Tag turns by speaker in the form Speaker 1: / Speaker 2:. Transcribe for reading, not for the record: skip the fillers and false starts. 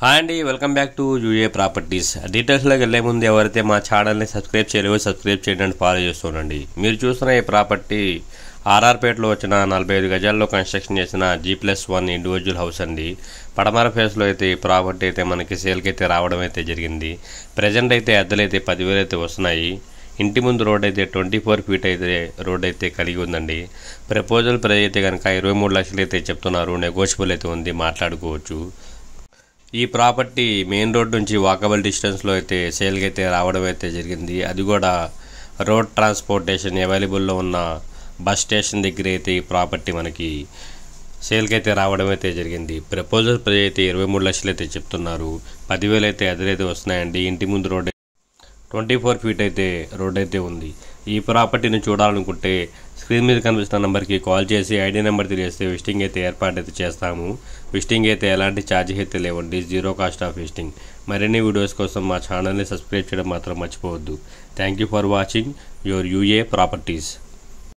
Speaker 1: Hi అండి, welcome back to UA properties. డీటెయిల్స్లోకి వెళ్ళే ముందు ఎవరైతే మా ఛానల్ని సబ్స్క్రైబ్ చేయలేవో సబ్స్క్రైబ్ చేయడానికి ఫాలో చేస్తుండండి. మీరు చూస్తున్న ఈ ప్రాపర్టీ ఆర్ఆర్పేటలో వచ్చిన 45 గజాల్లో కన్స్ట్రక్షన్ చేసిన G+1 ఇండివిజువల్ హౌస్ అండి. పడమర ఫేస్లో అయితే ఈ ప్రాపర్టీ అయితే మనకి సేల్కి అయితే రావడం అయితే జరిగింది. ప్రజెంట్ అయితే అద్దెలు అయితే 10,000 అయితే వస్తున్నాయి. ఇంటి ముందు రోడ్ అయితే 24 ఫీట్ అయితే రోడ్ అయితే కలిగి ఉందండి. ప్రపోజల్ ప్రైస్ అయితే కనుక 23 లక్షలు అయితే చెప్తున్నారు. నెగోషియబుల్ అయితే ఉంది, మాట్లాడుకోవచ్చు. ఈ ప్రాపర్టీ మెయిన్ రోడ్ నుంచి వాకబుల్ డిస్టెన్స్లో అయితే సేల్కి అయితే రావడం అయితే జరిగింది. అది కూడా రోడ్ ట్రాన్స్పోర్టేషన్ అవైలబుల్లో ఉన్న బస్ స్టేషన్ దగ్గర అయితే ఈ ప్రాపర్టీ మనకి సేల్కి అయితే రావడం అయితే జరిగింది. ప్రపోజల్ ప్రైస్ అయితే 23 లక్షలు అయితే చెప్తున్నారు. 10,000 అయితే అదిరైతే వస్తున్నాయండి. ఇంటి ముందు రోడ్ 24 ఫీట్ అయితే రోడ్ అయితే ఉంది. ఈ ప్రాపర్టీని చూడాలనుకుంటే స్క్రీన్ మీద కనిపిస్తున్న నెంబర్కి కాల్ చేసి ఐడి నెంబర్ తెలియజేస్తే విజిటింగ్ అయితే ఏర్పాటు అయితే చేస్తాము. విజిటింగ్ అయితే ఎలాంటి ఛార్జెస్ అయితే లేవండి, జీరో కాస్ట్ ఆఫ్ విజిటింగ్. మరిన్ని వీడియోస్ కోసం మా ఛానల్ని సబ్స్క్రైబ్ చేయడం మాత్రం మర్చిపోవద్దు. Thank you for watching your UA properties.